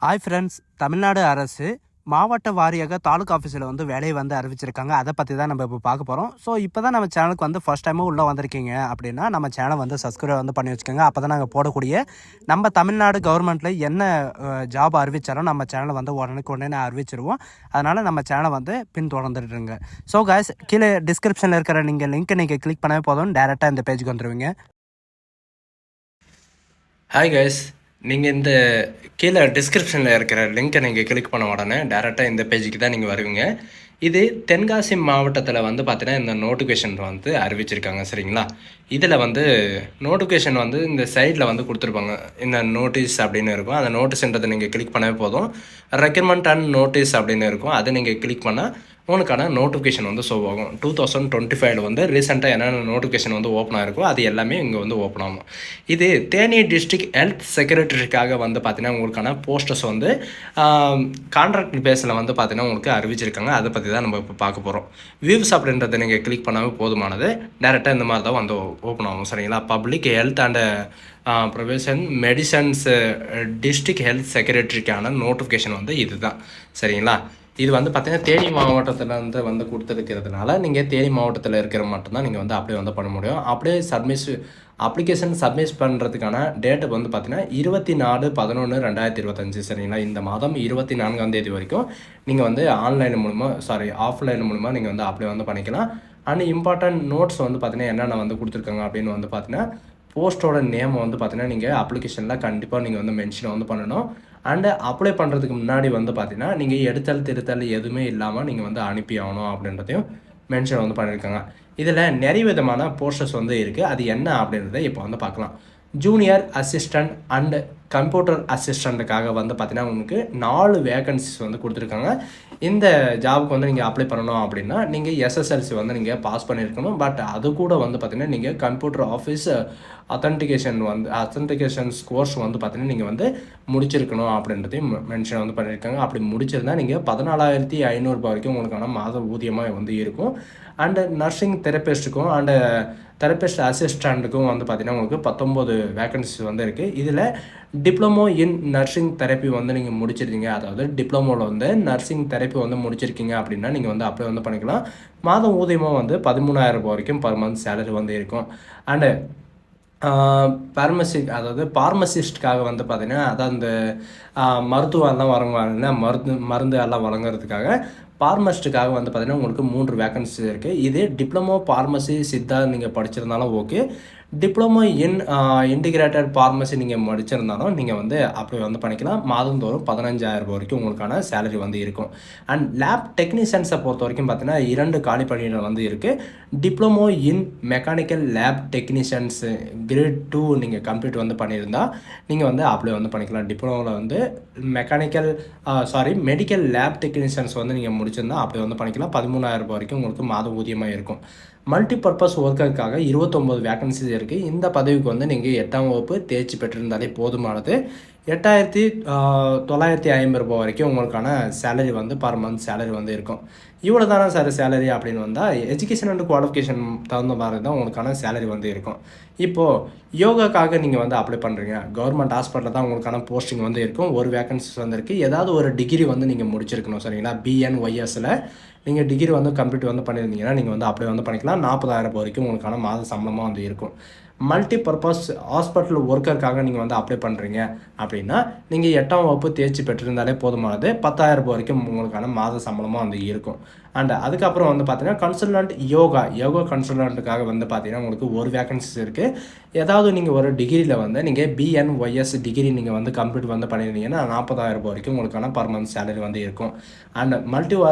Hi friends, Tamil Nadu அரசு மாவட்ட வாரியாக தாலுக்கா ஆஃபீஸில் வேலையை அறிவிச்சிருக்காங்க. அதை பற்றி தான் நம்ம இப்போ பார்க்க போகிறோம். ஸோ இப்போ தான் நம்ம சேனலுக்கு ஃபர்ஸ்ட் டைமும் உள்ளே வந்திருக்கீங்க அப்படின்னா நம்ம சேனல் சப்ஸ்கிரைப் பண்ணி வச்சுக்கோங்க. அப்போ தான் நாங்கள் போடக்கூடிய நம்ம தமிழ்நாடு கவர்மெண்ட்டில் என்ன ஜாப் அறிவிச்சாலும் நம்ம சேனலை உடனே அறிவிச்சிருவோம். அதனால் நம்ம சேனலை பின்தொடர்ந்துட்டுருங்க. ஸோ கைஸ், கீழே டிஸ்கிரிப்ஷனில் இருக்கிற லிங்க்கை நீங்கள் கிளிக் பண்ணவே போதும், டேரெக்டாக இந்த பேஜுக்கு வந்துடுவீங்க. ஹாய் கைஸ், நீங்கள் இந்த கீழே டிஸ்கிரிப்ஷனில் இருக்கிற லிங்க்கை நீங்கள் கிளிக் பண்ண உடனே டேரெக்டாக இந்த பேஜுக்கு தான் நீங்கள் வருவீங்க. இது தென்காசி மாவட்டத்தில் பார்த்தீங்கன்னா இந்த நோட்டிஃபிகேஷன் அறிவிச்சிருக்காங்க. சரிங்களா? இதில் நோட்டிஃபிகேஷன் இந்த சைடில் கொடுத்துருப்பாங்க. இந்த நோட்டீஸ் அப்படின்னு இருக்கும். அந்த நோட்டீஸ்ன்றதை நீங்கள் கிளிக் பண்ணவே போதும். ரெக்ரூட்மெண்ட் அண்ட் நோட்டீஸ் அப்படின்னு இருக்கும். அதை நீங்கள் கிளிக் பண்ணால் உனக்கான நோட்டிஃபிகேஷன் ஷோ ஆகும். 2025 ரீசெண்டாக என்னென்ன நோட்டிஃபிகேஷன் ஓப்பன் ஆகிருக்கோ அது எல்லாமே இங்கே ஓப்பன் ஆகும். இது தேனி டிஸ்ட்ரிக்ட் ஹெல்த் செக்ரட்டரிக்காக பார்த்தீங்கன்னா உங்களுக்கான போஸ்டர்ஸ் கான்ட்ராக்ட் பேஸில் பார்த்தீங்கன்னா உங்களுக்கு அறிவிச்சிருக்காங்க. அதை பற்றி தான் நம்ம இப்போ பார்க்க போகிறோம். வியூஸ் அப்படின்றத நீங்கள் கிளிக் பண்ணாமல் போதுமானது. டேரெக்டாக இந்த மாதிரி தான் ஓப்பன் ஆகும். சரிங்களா? Public health and provision medicines district health செக்ரட்டரிக்கான நோட்டிஃபிகேஷன் இது தான். சரிங்களா? இது பார்த்தீங்கன்னா தேனி மாவட்டத்தில் கொடுத்துருக்கிறதுனால நீங்கள் தேனி மாவட்டத்தில் இருக்கிற மட்டும்தான் நீங்கள் அப்படியே பண்ண முடியும். அப்படியே அப்ளிகேஷன் சப்மிட் பண்ணுறதுக்கான டேட்டு பார்த்தீங்கன்னா 24/11/2025. சரிங்களா? இந்த மாதம் 24ஆம் தேதி வரைக்கும் நீங்கள் ஆன்லைன் மூலமாக ஆஃப்லைன் மூலமாக நீங்கள் அப்படியே பண்ணிக்கலாம். அண்ட் இம்பார்ட்டன்ட் நோட்ஸ் பார்த்தீங்கன்னா என்னென்ன கொடுத்துருக்காங்க அப்படின்னு பார்த்தீங்கன்னா போஸ்ட்டோட நேம் பார்த்தீங்கன்னா நீங்கள் அப்ளிகேஷனில் கண்டிப்பாக நீங்கள் மென்ஷன் பண்ணணும். அண்டு அப்ளை பண்ணுறதுக்கு முன்னாடி பார்த்தீங்கன்னா நீங்கள் எடுத்தல் திருத்தல் எதுவுமே இல்லாமல் நீங்கள் அனுப்பி ஆகணும் அப்படின்றதையும் மென்ஷன் பண்ணியிருக்காங்க. இதில் நிறைய விதமான போஸ்டர்ஸ் இருக்குது. அது என்ன அப்படின்றத இப்போ பார்க்கலாம். ஜூனியர் அசிஸ்டண்ட் அண்டு கம்ப்யூட்டர் அசிஸ்டண்ட்டுக்காக பார்த்தீங்கன்னா உங்களுக்கு 4 வேகன்சிஸ் கொடுத்துருக்காங்க. இந்த ஜாபுக்கு நீங்கள் அப்ளை பண்ணணும் அப்படின்னா நீங்கள் எஸ்எஸ்எல்சி நீங்கள் பாஸ் பண்ணியிருக்கணும். பட் அது கூட பார்த்தீங்கன்னா நீங்கள் கம்ப்யூட்டர் ஆஃபீஸ் அத்தன்டிகேஷன்ஸ் கோர்ஸ் பார்த்தீங்கன்னா நீங்கள் முடிச்சிருக்கணும் அப்படின்றதையும் மென்ஷன் பண்ணியிருக்காங்க. அப்படி முடிச்சிருந்தா நீங்கள் 14,500 வரைக்கும் உங்களுக்கான மாத ஊதியமாக இருக்கும். அண்டு நர்சிங் தெரபிஸ்ட்டுக்கும் அண்டு தெரபிஸ்ட் அசிஸ்டண்ட்டுக்கும் பார்த்தீங்கன்னா உங்களுக்கு 19 வேகன்சிஸ் இருக்குது. இதில் டிப்ளமோ இன் நர்சிங் தெரப்பி நீங்கள் முடிச்சிருக்கீங்க, அதாவது டிப்ளமோவில் நர்சிங் தெரப்பி முடிச்சிருக்கீங்க அப்படின்னா நீங்கள் அப்படியே பண்ணிக்கலாம். மாதம் ஊதியமாக 13,000 வரைக்கும் பர் மந்த் சேலரி இருக்கும். அண்டு பார்மசிஸ்ட்காக பார்த்தீங்கன்னா அதான் இந்த மருத்துவம் எல்லாம் வழங்குவாங்க, மருந்து எல்லாம் வழங்குறதுக்காக பார்மசிஸ்ட்டுக்காக பார்த்தீங்கன்னா உங்களுக்கு 3 வேகன்சி இருக்குது. இது டிப்ளமோ பார்மசி சித்தா நீங்கள் படிச்சிருந்தாலும் okay, diploma in integrated pharmacy நீங்கள் முடிச்சிருந்தாலும் நீங்கள் அப்படி பண்ணிக்கலாம். மாதந்தோறும் 15,000 வரைக்கும் உங்களுக்கான சேலரி இருக்கும். அண்ட் லேப் டெக்னீஷியன்ஸை பொறுத்த வரைக்கும் பார்த்தீங்கன்னா 2 காலி பணியிடம் இருக்குது. Diploma in mechanical lab technicians grade 2 நீங்கள் கம்ப்ளீட் பண்ணியிருந்தால் நீங்கள் அப்படி பண்ணிக்கலாம். டிப்ளமோவில் மெக்கானிக்கல் மெடிக்கல் லேப் டெக்னீஷியன்ஸ் நீங்கள் முடிச்சிருந்தால் அப்படி பண்ணிக்கலாம். 13,000 வரைக்கும் உங்களுக்கு மாத ஊதியமாக இருக்கும். மல்டி பர்பஸ் ஒர்க்கருக்காக 29 வேகன்சிஸ் இருக்குது. இந்த பதவிக்கு நீங்கள் 8ஆம் வகுப்பு தேர்ச்சி பெற்றிருந்தாலே போதுமானது. 8,950 வரைக்கும் உங்களுக்கான சேலரி பர் மந்த் சேலரி இருக்கும். இவ்வளோ தானே சார் சேலரி அப்படின்னு வந்தால் எஜுகேஷன் அண்ட் குவாலிஃபிகேஷன் தகுந்த மாதிரி தான் உங்களுக்கான சேலரி இருக்கும். இப்போது யோகாக்காக நீங்கள் அப்ளை பண்ணுறீங்க, கவர்மெண்ட் ஹாஸ்பிட்டலில் தான் உங்களுக்கான போஸ்டிங் இருக்கும். ஒரு வேகன்சிஸ் இருக்குது. ஏதாவது ஒரு டிகிரி நீங்கள் முடிச்சிருக்கணும். சரிங்களா? BNYSல நீங்கள் டிகிரி கம்ப்ளீட் பண்ணியிருந்தீங்கன்னா நீங்கள் அப்படியே பண்ணிக்கலாம். 40,000 வரைக்கும் உங்களுக்கான மாத சம்பளமாக இருக்கும். மல்டி பர்பஸ் ஹாஸ்பிட்டல் ஒர்க்கருக்காக நீங்கள் அப்ளை பண்ணுறீங்க அப்படின்னா நீங்கள் 8ஆம் வகுப்பு தேர்ச்சி பெற்றிருந்தாலே போதுமானது. 10,000 வரைக்கும் உங்களுக்கான மாத சம்பளமாக இருக்கும். அண்ட் அதுக்கப்புறம் பார்த்தீங்கன்னா கன்சல்டன்ட் யோகா கன்சல்டன்ட்டுக்காக பார்த்தீங்கன்னா உங்களுக்கு ஒரு வேகன்சிஸ் இருக்குது. ஏதாவது நீங்கள் ஒரு டிகிரியில் நீங்கள் BNYS டிகிரி நீங்கள் கம்ப்ளீட் பண்ணியிருந்தீங்கன்னா 40,000 வரைக்கும் உங்களுக்கான பர் மந்த் சேலரி இருக்கும். அண்ட்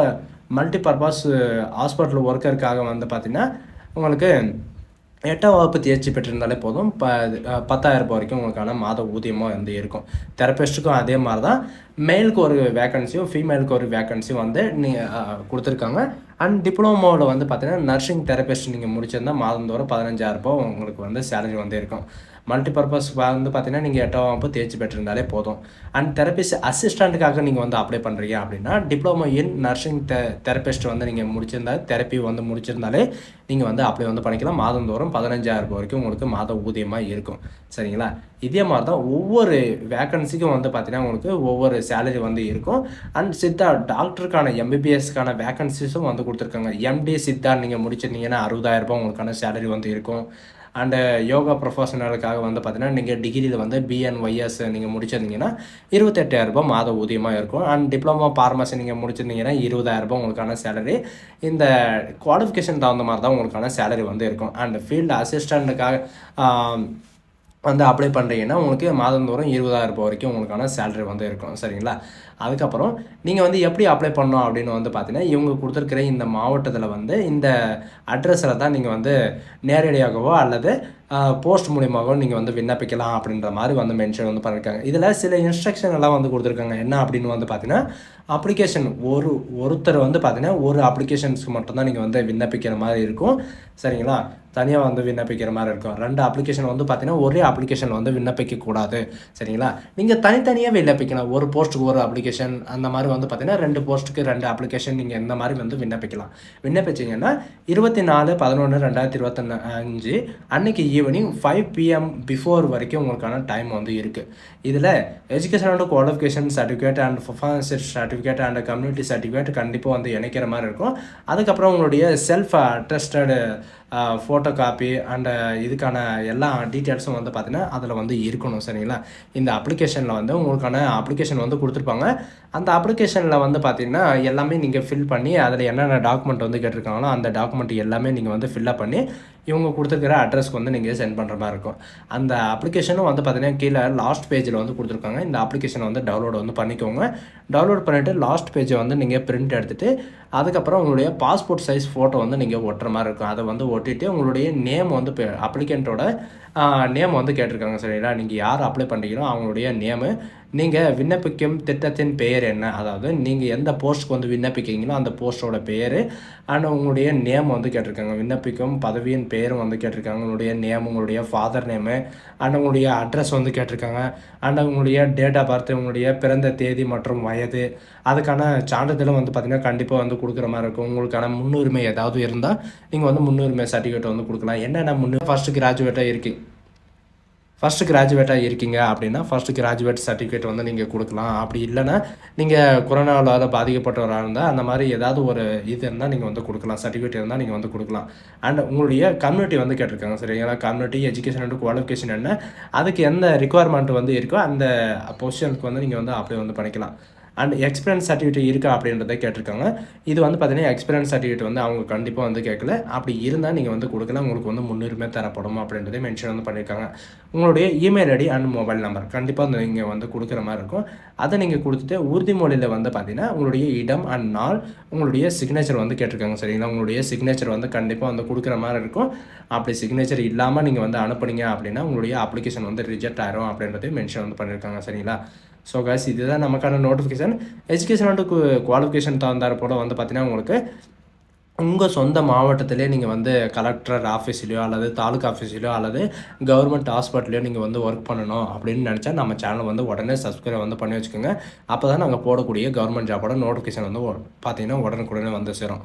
மல்டி பர்பஸ் ஹாஸ்பிட்டல் ஒர்க்கருக்காக பார்த்தீங்கன்னா உங்களுக்கு 8ஆம் வகுப்பு தேர்ச்சி பெற்றிருந்தாலே போதும். 10,000 வரைக்கும் உங்களுக்கான மாத ஊதியமாக இருக்கும். தெரபிஸ்ட்டுக்கும் அதே மாதிரி தான். மேலுக்கு ஒரு வேக்கன்சியும் ஃபீமேலுக்கு ஒரு வேக்கன்சியும் நீங்கள் கொடுத்துருக்காங்க. அண்ட் டிப்ளமோவில் பார்த்தீங்கன்னா நர்சிங் தெரபிஸ்ட் நீங்கள் முடிச்சிருந்தால் மாதந்தோறும் 15,000 உங்களுக்கு சேலரி இருக்கும். மல்டிபர்பஸ் வந்து பார்த்தீங்கன்னா நீங்கள் 8ஆம் வகுப்பு தேர்ச்சி பெற்றிருந்தாலே போதும். அண்ட் தெரபிஸ்ட் அசிஸ்டண்ட்டுக்காக நீங்கள் வந்து அப்ளை பண்ணுறீங்க அப்படின்னா டிப்ளமோ இன் நர்சிங் தெரபிஸ்ட் வந்து நீங்கள் முடிச்சிருந்தா தெரப்பி வந்து முடிச்சிருந்தாலே நீங்கள் வந்து அப்ளை வந்து பண்ணிக்கலாம். மாதந்தோறும் 15,000 வரைக்கும் உங்களுக்கு மாத ஊதியமாக இருக்கும். சரிங்களா? இதே மாதிரி தான் ஒவ்வொரு வேக்கன்சிக்கும் வந்து பார்த்தீங்கன்னா உங்களுக்கு ஒவ்வொரு சேலரி வந்து இருக்கும். அண்ட் சித்தா டாக்டருக்கான எம்பிபிஎஸ்க்கான வேக்கன்சிஸும் வந்து கொடுத்துருக்காங்க. எம்டி சித்தா நீங்கள் முடிச்சிருந்தீங்கன்னா 60,000 உங்களுக்கான சேலரி வந்து இருக்கும். அண்டு யோகா ப்ரொஃபஷனலுக்காக வந்து பார்த்தீங்கன்னா நீங்கள் டிகிரியில் வந்து பிஎன்ஒய்எஸ் நீங்கள் முடிச்சிருந்தீங்கன்னா 28,000 மாத ஊதியமாக இருக்கும். அண்ட் டிப்ளமோ ஃபார்மசி நீங்கள் முடிச்சிருந்தீங்கன்னா 20,000 உங்களுக்கான சேலரி. இந்த குவாலிஃபிகேஷன் தகுந்த மாதிரி தான் உங்களுக்கான சேலரி வந்து இருக்கும். அண்ட் ஃபீல்டு அசிஸ்டண்ட்டுக்காக வந்து அப்ளை பண்ணுறீங்கன்னா உங்களுக்கு மாதந்தோறும் 20,000 வரைக்கும் உங்களுக்கான சேலரி வந்து இருக்கும். சரிங்களா? அதுக்கப்புறம் நீங்கள் வந்து எப்படி அப்ளை பண்ணணும் அப்படின்னு வந்து பார்த்தீங்கன்னா இவங்க கொடுத்துருக்கிற இந்த மாவட்டத்தில் வந்து இந்த அட்ரஸில் தான் நீங்கள் வந்து நேரடியாகவோ அல்லது போஸ்ட் மூலியமாகவோ நீங்கள் வந்து விண்ணப்பிக்கலாம் அப்படின்ற மாதிரி வந்து மென்ஷன் வந்து பண்ணியிருக்காங்க. இதில் சில இன்ஸ்ட்ரக்ஷன் எல்லாம் வந்து கொடுத்துருக்காங்க. என்ன அப்படின்னு வந்து பார்த்தீங்கன்னா அப்ளிகேஷன் ஒருத்தர் வந்து பார்த்தீங்கன்னா ஒரு அப்ளிகேஷன்ஸ்க்கு மட்டும்தான் நீங்கள் வந்து விண்ணப்பிக்கிற மாதிரி இருக்கும். சரிங்களா? தனியாக வந்து விண்ணப்பிக்கிற மாதிரி இருக்கும். 2 அப்ளிகேஷன் வந்து பார்த்தீங்கன்னா ஒரே அப்ளிகேஷன் வந்து விண்ணப்பிக்கக்கூடாது. சரிங்களா? நீங்கள் தனித்தனியாக விண்ணப்பிக்கலாம். ஒரு போஸ்ட்டுக்கு ஒரு அப்ளிகேஷன் அந்த மாதிரி வந்து பார்த்தீங்கன்னா 2 போஸ்ட்டுக்கு 2 அப்ளிகேஷன் நீங்கள் இந்த மாதிரி வந்து விண்ணப்பிக்கலாம். விண்ணப்பிச்சிங்கன்னா 24/11/2025 அன்னைக்கு ஈவினிங் 5 PM பிஃபோர் வரைக்கும் உங்களுக்கான டைம் வந்து இருக்குது. இதில் education and qualification certificate and performance certificate and community certificate கண்டிப்பாக வந்து இணைக்கிற மாதிரி இருக்கும். அதுக்கப்புறம் உங்களுடைய self attested photocopy and இதுக்கான எல்லா டீட்டெயில்ஸும் வந்து பார்த்தீங்கன்னா அதில் வந்து இருக்கணும். சரிங்களா? இந்த அப்ளிகேஷனில் வந்து உங்களுக்கான அப்ளிகேஷன் வந்து கொடுத்துருப்பாங்க. அந்த அப்ளிகேஷனில் வந்து பார்த்தீங்கன்னா எல்லாமே நீங்கள் ஃபில் பண்ணி அதில் என்னென்ன டாக்குமெண்ட் வந்து கேட்டிருக்காங்களோ அந்த டாக்குமெண்ட் எல்லாமே நீங்கள் வந்து ஃபில்லப் பண்ணி இவங்க கொடுத்துருக்கிற அட்ரஸ்க்கு வந்து நீங்கள் சென்ட் பண்ணுற மாதிரி இருக்கும். அந்த அப்ளிகேஷனும் வந்து பார்த்தீங்கன்னா கீழே லாஸ்ட் பேஜில் வந்து கொடுத்துருக்காங்க. இந்த அப்ளிகேஷனை வந்து டவுன்லோட் வந்து பண்ணிக்கோங்க. டவுன்லோட் பண்ணிவிட்டு லாஸ்ட் பேஜை வந்து நீங்கள் பிரிண்ட் எடுத்துகிட்டு அதுக்கப்புறம் உங்களுடைய பாஸ்போர்ட் சைஸ் ஃபோட்டோ வந்து நீங்கள் ஒட்டுற மாதிரி இருக்கும். அதை வந்து ஒட்டிட்டு உங்களுடைய நேம் வந்து அப்ளிகண்ட்டோட நேம் வந்து கேட்டிருக்காங்க. சரிங்களா? நீங்கள் யார் அப்ளை பண்ணுறீங்களோ அவங்களுடைய நேமு, நீங்கள் விண்ணப்பிக்கும் திட்டத்தின் பெயர் என்ன, அதாவது நீங்கள் எந்த போஸ்ட்டுக்கு வந்து விண்ணப்பிக்கிறீங்களோ அந்த போஸ்ட்டோட பெயர் அண்ட் உங்களுடைய நேம் வந்து கேட்டிருக்காங்க. விண்ணப்பிக்கும் பதவியின் பெயரும் வந்து கேட்டிருக்காங்க. உங்களுடைய நேம், உங்களுடைய ஃபாதர் நேமு அண்ட் உங்களுடைய அட்ரஸ் வந்து கேட்டிருக்காங்க. அண்ட் உங்களுடைய டேட் ஆஃப் பர்த், உங்களுடைய பிறந்த தேதி மற்றும் வயது, அதுக்கான சான்றிதழும் வந்து பார்த்திங்கன்னா கண்டிப்பாக வந்து கொடுக்குற மாதிரி இருக்கும். உங்களுக்கான முன்னுரிமை ஏதாவது இருந்தால் நீங்கள் வந்து முன்னுரிமை சர்டிஃபிகேட் வந்து கொடுக்கலாம். என்னென்ன ஃபஸ்ட்டு கிராஜுவேட்டாக இருக்கீங்க அப்படின்னா ஃபஸ்ட்டு கிராஜுவேட் சர்டிஃபிகேட் வந்து நீங்கள் கொடுக்கலாம். அப்படி இல்லைன்னா நீங்கள் கொரோனாவால் பாதிக்கப்பட்டவராக இருந்தால் அந்த மாதிரி ஏதாவது ஒரு இது இருந்தால் நீங்கள் வந்து கொடுக்கலாம். சர்டிஃபிகேட் இருந்தால் நீங்கள் வந்து கொடுக்கலாம். அண்ட் உங்களுடைய கம்யூனிட்டி வந்து கேட்டிருக்காங்க. சரிங்களா? கம்யூனிட்டி, எஜுகேஷன் அண்ட் குவாலிஃபிகேஷன் என்ன, அதுக்கு எந்த ரிக்குவயர்மெண்ட் வந்து இருக்கோ அந்த பொசிஷனுக்கு வந்து நீங்கள் வந்து அப்ளை வந்து பண்ணிக்கலாம். அண்ட் எக்ஸ்பீரியன்ஸ் சர்டிஃபிகேட் இருக்கா அப்படின்றத கேட்டிருக்காங்க. இது வந்து பார்த்தீங்கன்னா எக்ஸ்பீரியன்ஸ் சர்டிஃபிகேட் வந்து அவங்க கண்டிப்பாக வந்து கேட்கல. அப்படி இருந்தால் நீங்கள் வந்து கொடுக்கலாம். உங்களுக்கு வந்து முன்னுரிமை தரப்படும் அப்படின்றதே மென்ஷன் வந்து பண்ணியிருக்காங்க. உங்களுடைய email ID and mobile number கண்டிப்பாக நீங்கள் வந்து கொடுக்குற மாதிரி இருக்கும். அதை நீங்கள் கொடுத்துட்டு உறுதிமொழியில் வந்து பார்த்தீங்கன்னா உங்களுடைய இடம் அண்ட் நாள், உங்களுடைய சிக்னேச்சர் வந்து கேட்டிருக்காங்க. சரிங்களா? உங்களுடைய சிக்னேச்சர் வந்து கண்டிப்பாக வந்து கொடுக்குற மாதிரி இருக்கும். அப்படி சிக்னேச்சர் இல்லாமல் நீங்கள் வந்து அனுப்புனீங்க அப்படின்னா உங்களுடைய அப்ளிகேஷன் வந்து ரிஜெக்ட் ஆயிரும் அப்படின்றதையும் மென்ஷன் வந்து பண்ணியிருக்காங்க. சரிங்களா? ஸோ கைஸ், இதுதான் நமக்கான நோட்டிஃபிகேஷன். எஜுகேஷன் அண்ட் குவாலிஃபிகேஷன் தகுந்தாற் போல் வந்து பார்த்தீங்கன்னா உங்களுக்கு உங்கள் சொந்த மாவட்டத்திலே நீங்கள் வந்து கலெக்டர் ஆஃபீஸ்லையோ அல்லது தாலுக்கா ஆஃபீஸ்லையோ அல்லது கவர்மெண்ட் ஹாஸ்பிட்டலையோ நீங்கள் வந்து ஒர்க் பண்ணணும் அப்படின்னு நினச்சா நம்ம சேனல் வந்து உடனே சப்ஸ்கிரைப் வந்து பண்ணி வச்சுக்கோங்க. அப்போ தான் நாங்கள் போடக்கூடிய கவர்மெண்ட் ஜாபோட நோட்டிஃபிகேஷன் வந்து பார்த்தீங்கன்னா உடனுக்குடனே வந்து சேரும்.